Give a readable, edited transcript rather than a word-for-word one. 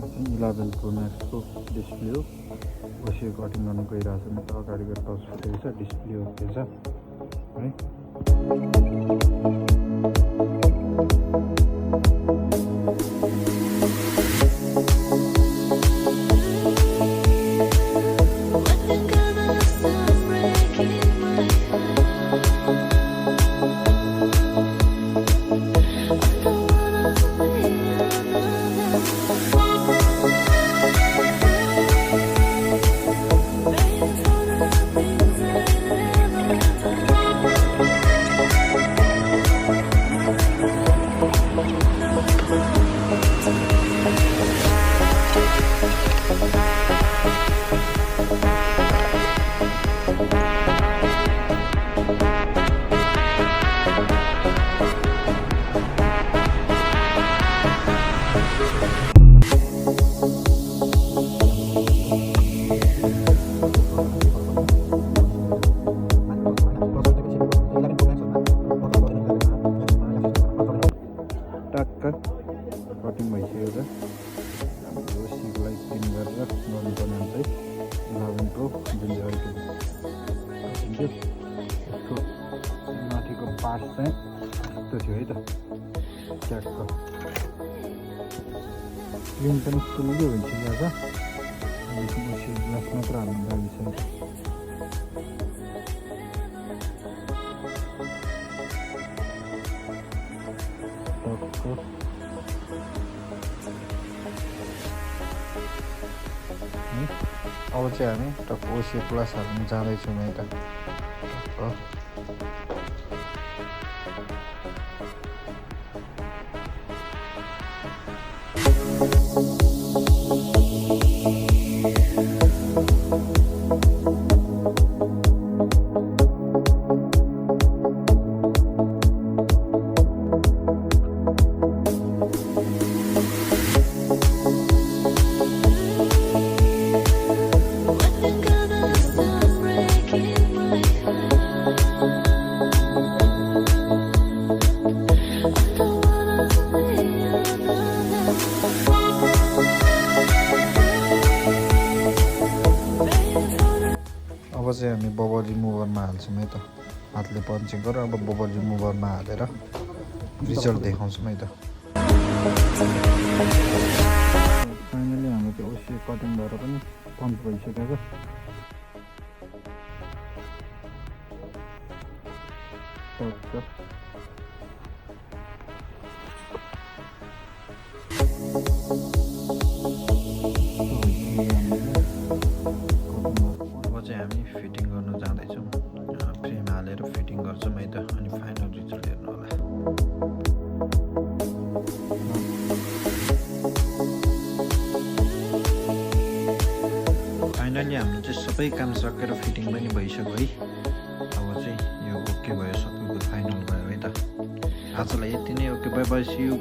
11 Pro Max को display हो ओसी कटिङ गर्न गइरहेको छ म त अगाडिको टच फुटेको छ डिस्प्ले ओके छ है कटिङ भइसकेको छ यो सिपलाई क्लिन गरेर गर्नुपर्ने हुन्छ है 11 Pro जुन चाहिँ अहिले यसको माथिको पार्ट चाहिँ यस्तो थियो है त ट्यागको क्लिन पनि फुल्ली भइसकेको छ यसमा ग्लास मात्र हाल्नु बाँकी छ टक्क अब चाहिँ हामी टक्क ओसी प्लस हाल्नु जाँदैछौँ है त अब चाहिँ हामी बबल रिमुभरमा हाल्छौँ है त हातले पन्चिङ गरेर अब बबल रिमुभरमा हालेर रिजल्ट देखाउँछौँ है त फाइनली हाम्रो त्यो ओसी कटिङ भएर पनि पम्प भइसकेको छ हामी फिटिङ गर्न जाँदैछौँ फ्रेम हालेर फिटिङ गर्छौँ है त अनि फाइनल रिजल्ट हेर्नु होला फाइनली हामीले चाहिँ सबै काम सकेर फिटिङ पनि भइसक्यो है अब चाहिँ यो ओके भयो सबैको फाइनल भयो है त आजलाई यति नै okay bye bye C you